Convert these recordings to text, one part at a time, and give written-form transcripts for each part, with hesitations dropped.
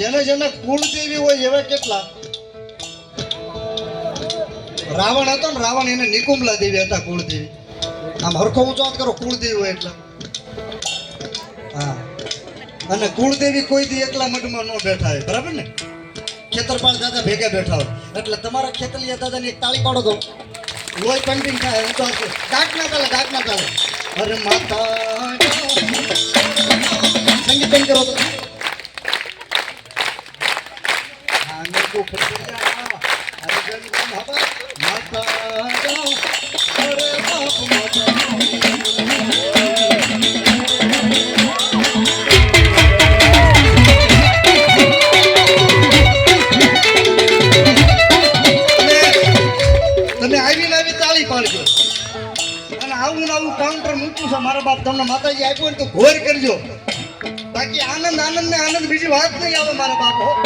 જેને જેને કુળદેવી હોય એવા કેટલા. રાવણ હતો ને, રાવણ એને નિકુંભલા દેવી હતા કુળદેવી. આમ હરખો ઊંચો હાથ કરો, કુળદેવી હોય એટલે. હા, અને કુળદેવી કોઈ દી એકલા મઢમાં ન બેઠા હોય, બરાબર ને? ખેતરપાળ દાદા ભેગા બેઠા હોય એટલે તમારા ખેતલિયા દાદાની એક તાળી પાડો તો લોહી પંડિંગ થાય. હું તો ગાંઠ ના ચાલે, ગાંઠ ના ચાલે. અરે માતા સંગીત બંધ કરો તો. તમે આવીને આવી તાળી પાડજો અને આવું ને આવું કાઉન્ટર મૂક્યું છે મારા બાપ તમને માતાજી આપ્યું ને તો ઘોર કરજો. બાકી આનંદ આનંદ ને આનંદ, બીજી વાત નહીં આવે મારા બાપ.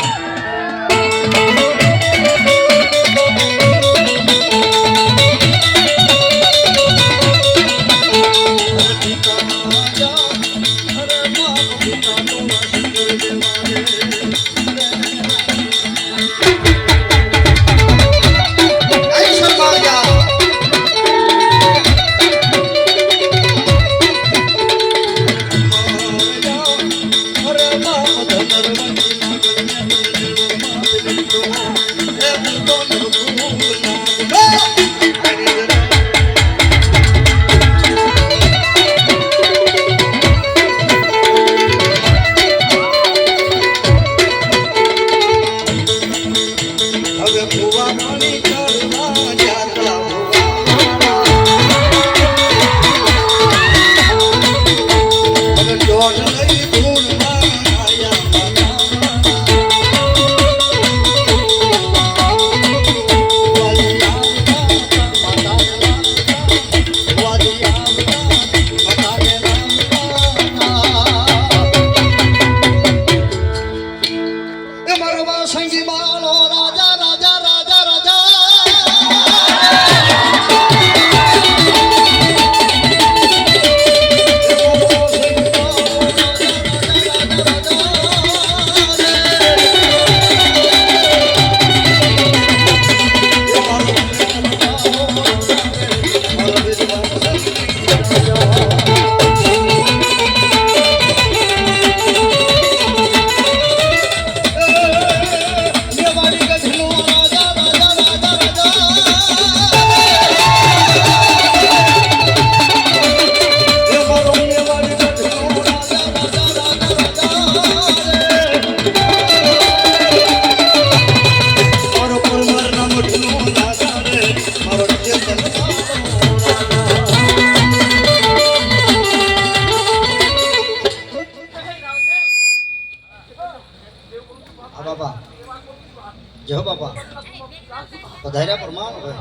પધાર્યા પરમાન હોય.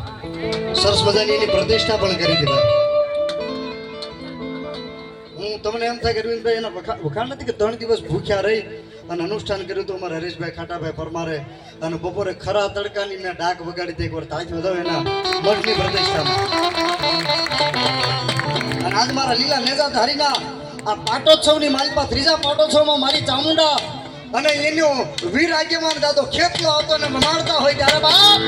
સરસ મજાની એની પ્રતિષ્ઠા પણ કરી દીધા. હું તમને એમ થાય કે અરવિંદભાઈ એના વખાણ નથી કે 3 દિવસ ભૂખ્યા રહી અને અનુષ્ઠાન કર્યું હતું અમારા હરેશભાઈ ખાટાભાઈ પરમારે, અને બપોરે ખરા તડકાની મેં ડાક વગાડી હતી. એકવાર તાજ વધાવે એના મઠની પ્રતિષ્ઠામાં. અને આજ મારા લીલા નેજા ધારીના આ પાટોત્સવની માલપા 3જા પાટોત્સવમાં મારી ચામુંડા અને એનો વીર આગેવાન દાદો ખેતલો આવતો ને મારતા હોય ત્યારે બાપ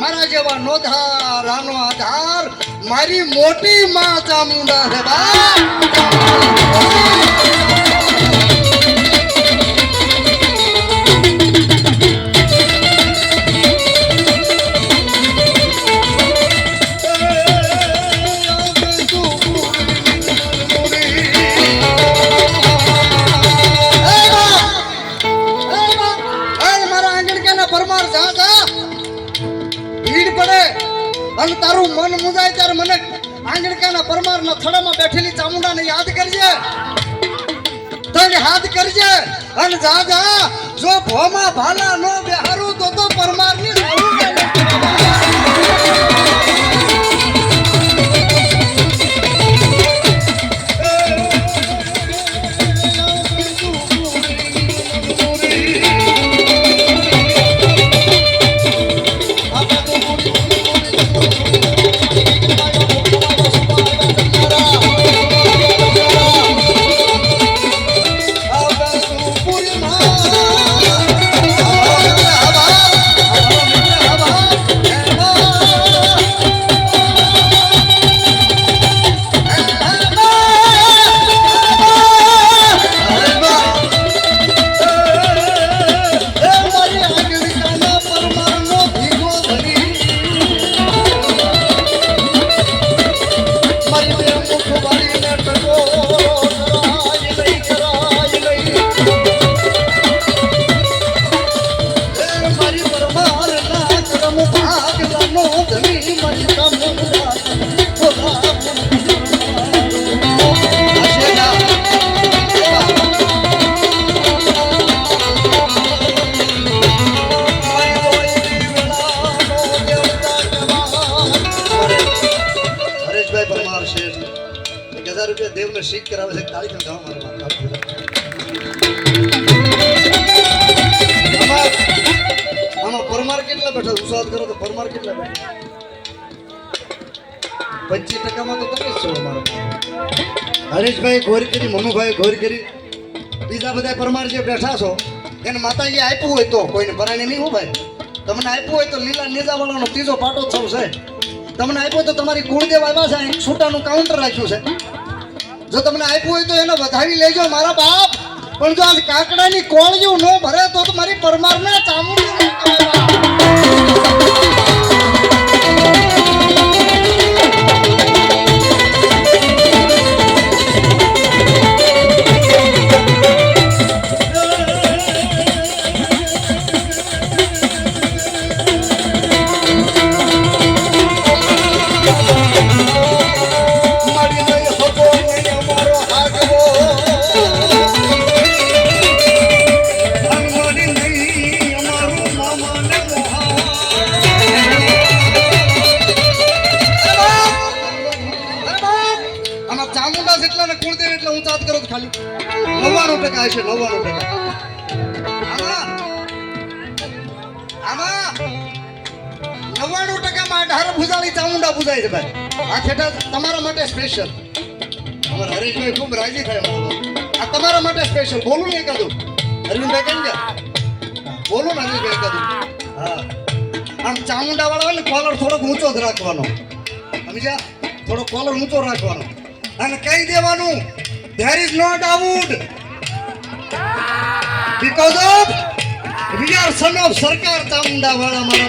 મારા જેવા નોધાર આનો આધાર મારી મોટી માં ચામુંડા છે બા. મારા આંગણ કે ના પરમાર જા જા અને તારું મન મુંજાય ત્યારે મને આંગણકાના પરમારના થડામાં બેઠેલી ચામુંડાને યાદ કરજે, તને હાથ કરજે અને જા જા. જો ભોમાં ભાલા નો બેહારું તો પરમારની આવું દેવને શીખ કરાવે છે. તાળી પણ ગાવા આમાં પરમાર કેટલા બેઠા? ઉસાદ કરો તો પરમાર કેટલા બેઠા? 25% તો તમે જ છો અમારો. હરેશભાઈ ગોરકરી, મનુભાઈ ગોરકરી, બીજા બધા પરમાર જે બેઠા છો એને માતાજી આપ્યું હોય તો કોઈને પરાણે નહીં. હો ભાઈ, તમને આપ્યું હોય તો લીલા નેજાવાળાનો ત્રીજો પાટોત્સવ છે. તમને આપ્યો તો તમારી કુળદેવ આવ્યા છે, છૂટાનું કાઉન્ટર રાખ્યું છે. જો તમને આપ્યું હોય તો એને વધાવી લેજો મારા બાપ. પણ જો આજ કાકડાની કોળિયું ન ભરે તો મારી પરમારના ચામુંડી ખાલી 99% હશે. 99% માં 18 ભુજાળી ચામુંડા પૂજાય છે ભાઈ. આ ખેટા તમારા માટે સ્પેશિયલ. અમારા હરેશભાઈ ખૂબ રાજી થાય. આ તમારા માટે સ્પેશિયલ. બોલું ને એકાદું અરવિંદભાઈ કેમ ગયા? બોલું ને હરેશભાઈ એકાદું. હા, આમ ચામુંડા વાળા હોય ને કોલર થોડોક ઊંચો જ રાખવાનો. સમજ્યા? થોડો કોલર ઊંચો રાખવાનો અને કહી દેવાનું there is no doubt because of we are son of Sarkar Chamunda wala mara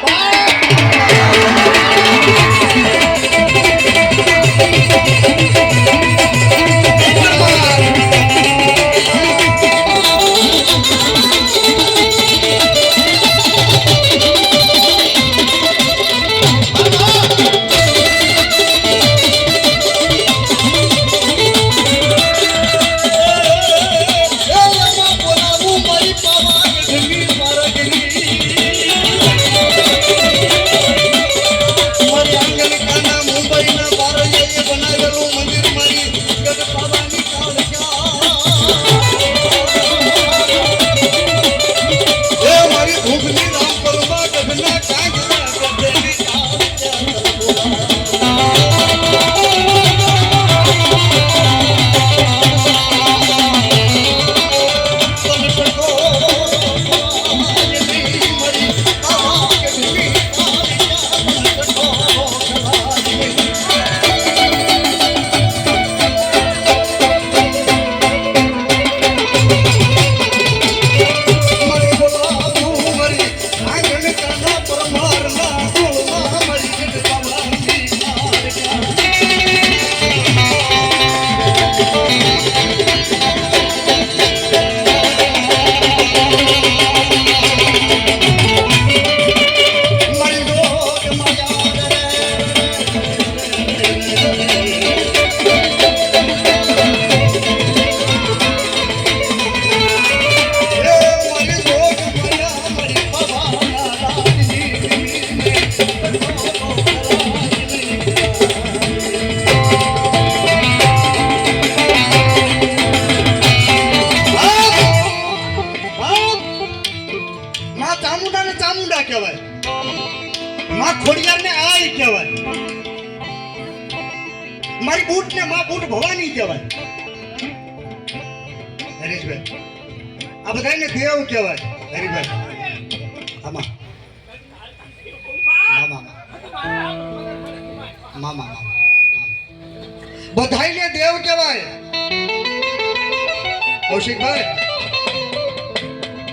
માં ખોડિયાર ને આ કહેવાય, મારી બૂટ ને માં બૂટ ભવાની કહેવાય. હરીશભાઈ આ બધાને દેવ કહેવાય. હરીભાઈ આમાં મામા બધાઈને દેવ કહેવાય. કૌશિકભાઈ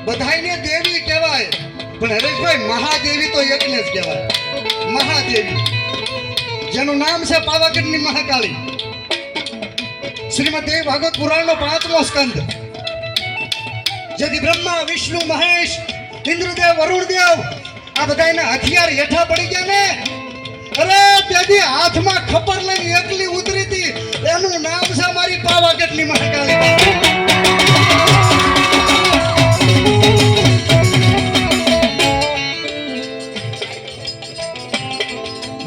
બધાઈને દેવી કહેવાય, પણ હરેશભાઈ મહાદેવી તો એકને જ કહેવાય. મહાદેવી જેનું નામ છે પાવાગઢની મહાકાળી. શ્રીમદ દેવ ભાગવત પુરાણનો 5મો સ્કંદ, જેથી બ્રહ્મા વિષ્ણુ મહેશ ઇન્દ્રદેવ વરુણદેવ આ બધાના હથિયાર હેઠા પડી ગયા ને, અરે તેથી હાથમાં ખબર લઈને એકલી ઉતરી હતી. એનું નામ છે મારી પાવાગઢની મહાકાળી.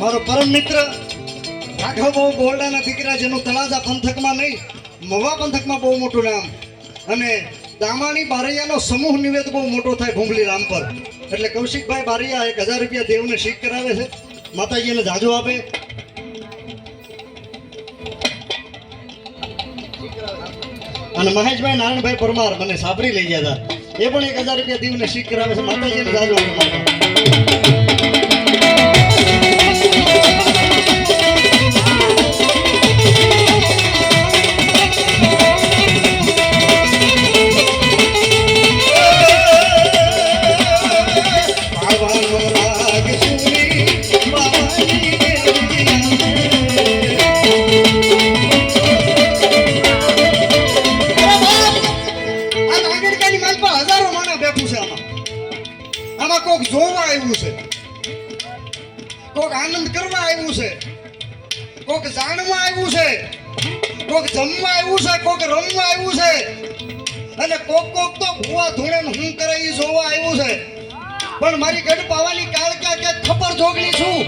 મારો પરમ મિત્ર રાઘવ બહુ બોરડાના દીકરા, જેનું તળાજા પંથકમાં નહીં મવા પંથકમાં બહુ મોટું નામ, અને દામાણી બારૈયાનો સમૂહ નિવેદ બહુ મોટો થાય ભૂંગળી રામ પર. એટલે કૌશિકભાઈ બારૈયા 1000 રૂપિયા દેવને શીખ કરાવે છે, માતાજીને જાજો આપે. અને મહેશભાઈ નારાયણભાઈ પરમાર મને સાબરી લઈ ગયા હતા, એ પણ 1000 રૂપિયા દેવને શીખ કરાવે છે, માતાજીને જાજો આપે. કોક જોવા આવ્યું છે, કોક આનંદ કરવા આવ્યું છે, કોક જાણવા આવ્યું છે, કોક જમવા આવ્યું છે, કોક રમવા આવ્યું છે, અને કોક કોક તો ભૂવા ધૂણે હું કરે એ જોવા આવ્યું છે. પણ મારી ગઢ પાવાની કાળ ક્યાં ખબર જોગણી છું.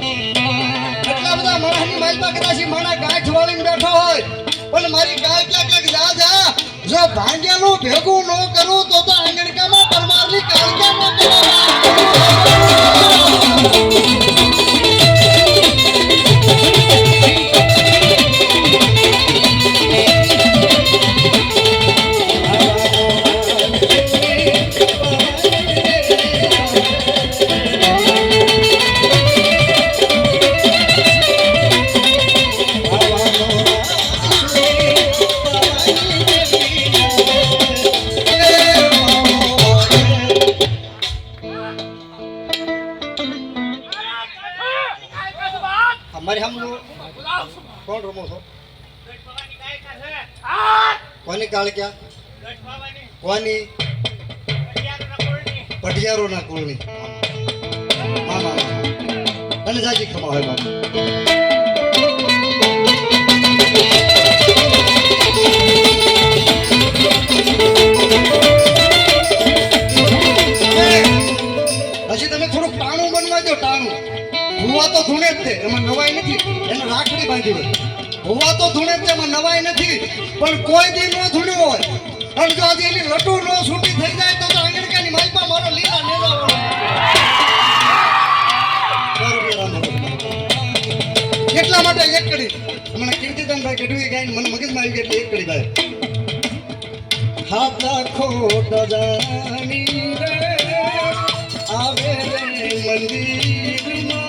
એટલા બધા માણસની માલમાં કદાચ માણા ગાંઠ વાળીને બેઠો હોય, પણ મારી કાળ ક્યાં જા જો ભાંગેલું ભેગું ન કરું તો આંગણકામાં પરમારની કાળ ક્યાં ન કરો. हमारे हम लोग कौन रमो છો કોની કાળ ક્યાં કોની પટિયારો ના કુળની મામા અને જાજી ખમા હોય બાપુ. હજી તમે થોડુંક ટાણું બનવા દો. ટાણું ભૂવા તો ધૂણે જ છે, એમાં નવાઈ નથી. એને રાખડી બાંધી હોય. ભૂવા તો ધૂણે જ છે, એમાં નવાઈ નથી. પણ કોઈ દી ન ધૂણ્યું હોય અને જો આજે એની લટુ ન છૂટી થઈ જાય તો આંગણકાની માલપા મારો લીલા નેજા એટલા માટે એક કડી મને કીર્તિદાનભાઈ ગઢવી ગાઈને મને મગજમાં આવી ગઈ એટલે એક કડી ગાય. હાથ ખોટ જાણી રે આવે રે મંદિરમાં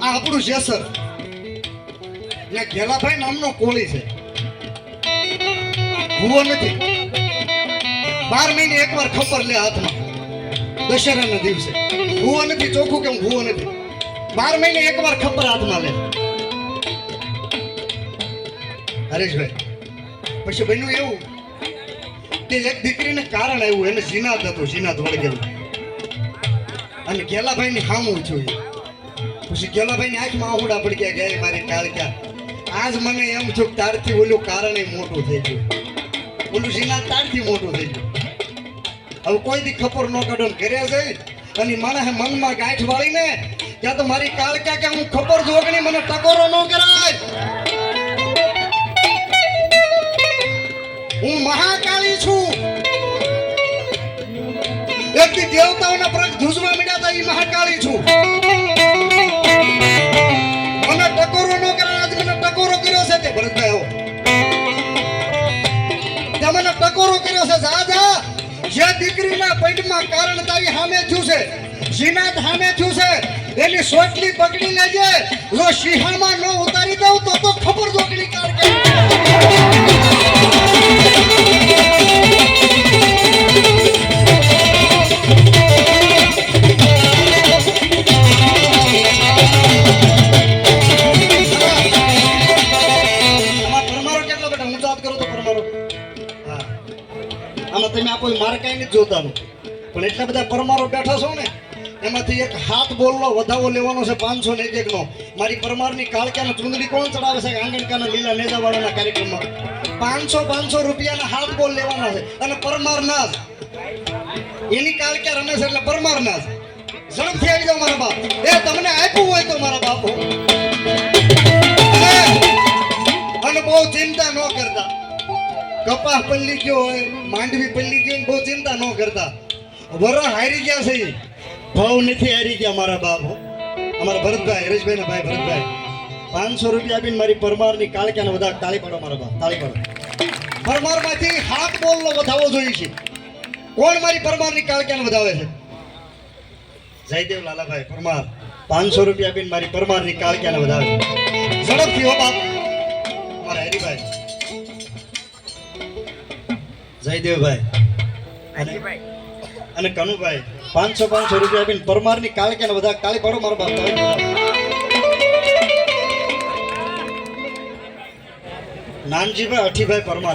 આપણું જેસર ને ઘેલાભાઈ નામનો કોળી છે, ભૂવો નથી. 12 મહિને એકવાર ખબર લે હાથમાં દશેરાના દિવસે ભૂવો નથી ચોખ્ખું કે હું ભૂવો નથી 12 મહિને એકવાર ખબર હાથમાં લે હરેશભાઈ પછી બન્યું એવું કે એક દીકરીને કારણ આવ્યું એને જીનાત હતું જીનાત વળગેલું અને ગેલાભાઈની સામું છું પછી ગેલાભાઈની આંખમાં આહુડા પડી ગયા ગયા મારી કાળક્યા આજ મને એમ થયું કે તારથી ઓલું કારણ મોટું થઈ ગયું ઓલું જીનાત તારથી મોટું થઈ ગયું હવે કોઈ દી ખબર ન કાઢો ને ઘરે જઈ અને માણસે મનમાં ગાંઠ વાળીને ત્યાં તો મારી કાળક્યા કે હું ખબર જોગણી મને ટકોરો ન કરાય હું મહાકાળી છું એકથી દેવતાઓના પ્રગ ધ્રુજવા મળ્યા હતા એ મહાકાળી છું મને ટકોરો ન કરાય આજ મને ટકોરો કર્યો છે તે ભરતભાઈ તે મને ટકોરો કર્યો છે જા જા જે દીકરીના પેટમાં કારણ તારી સામે થયું છે જીનાત સામે થયું છે એની સોટલી પકડી લેજે જો શિહામાં ન ઉતારી દઉં તો ખબર જોગણી કાઢ કે તમે આ કોઈ મારે કઈ નથી જોતાનું પણ એટલા બધા પરમારો બેઠા છો ને એમાંથી એક હાથ બોલનો વધાવો લેવાનો છે 500 ને એક નો મારી પરમારની કાળક્યાનો ચુંદડી કોણ ચડાવે છે આંગણકાના લીલા નેજાવાળાના કાર્યક્રમમાં 500 રૂપિયાના હાથ બોલ લેવાના છે અને પરમારના જ એની કાળક્યા રમે છે એટલે પરમારના જ ઝડપથી આવી જાઓ મારા બાપ એ તમને આપ્યું હોય તો મારા બાપ અને બહુ ચિંતા ન કરતા કપાસ પલ્લી ગયો હોય માંડવી પલ્લી ગયો બહુ ચિંતા ન કરતા વરા હારી ગયા છે ભાવ નથી હારી ગયા મારા બાપ અમારા ભરતભાઈ હરેશભાઈ ના ભાઈ ભરતભાઈ 500 રૂપિયા આપીને મારી પરમારની કાળક્યાને બધા તાળી પાડો મારા બાપ તાળી પાડો પરમારમાંથી હાથ બોલનો વધાવો જોઈએ છે કોણ મારી પરમારની કાળક્યાને વધાવે છે જયદેવ લાલાભાઈ પરમાર 500 રૂપિયા આપીને મારી પરમારની કાળક્યાને વધાવે ઝડપથી હો બાપ મારા હરિભાઈ જયદેવભાઈ અને કનુભાઈ 500 રૂપિયા આપીને પરમારની કાળક્યાને બધા તાળી પાડો મારો બાપ નાનજીભાઈ અઠીભાઈ પરમાર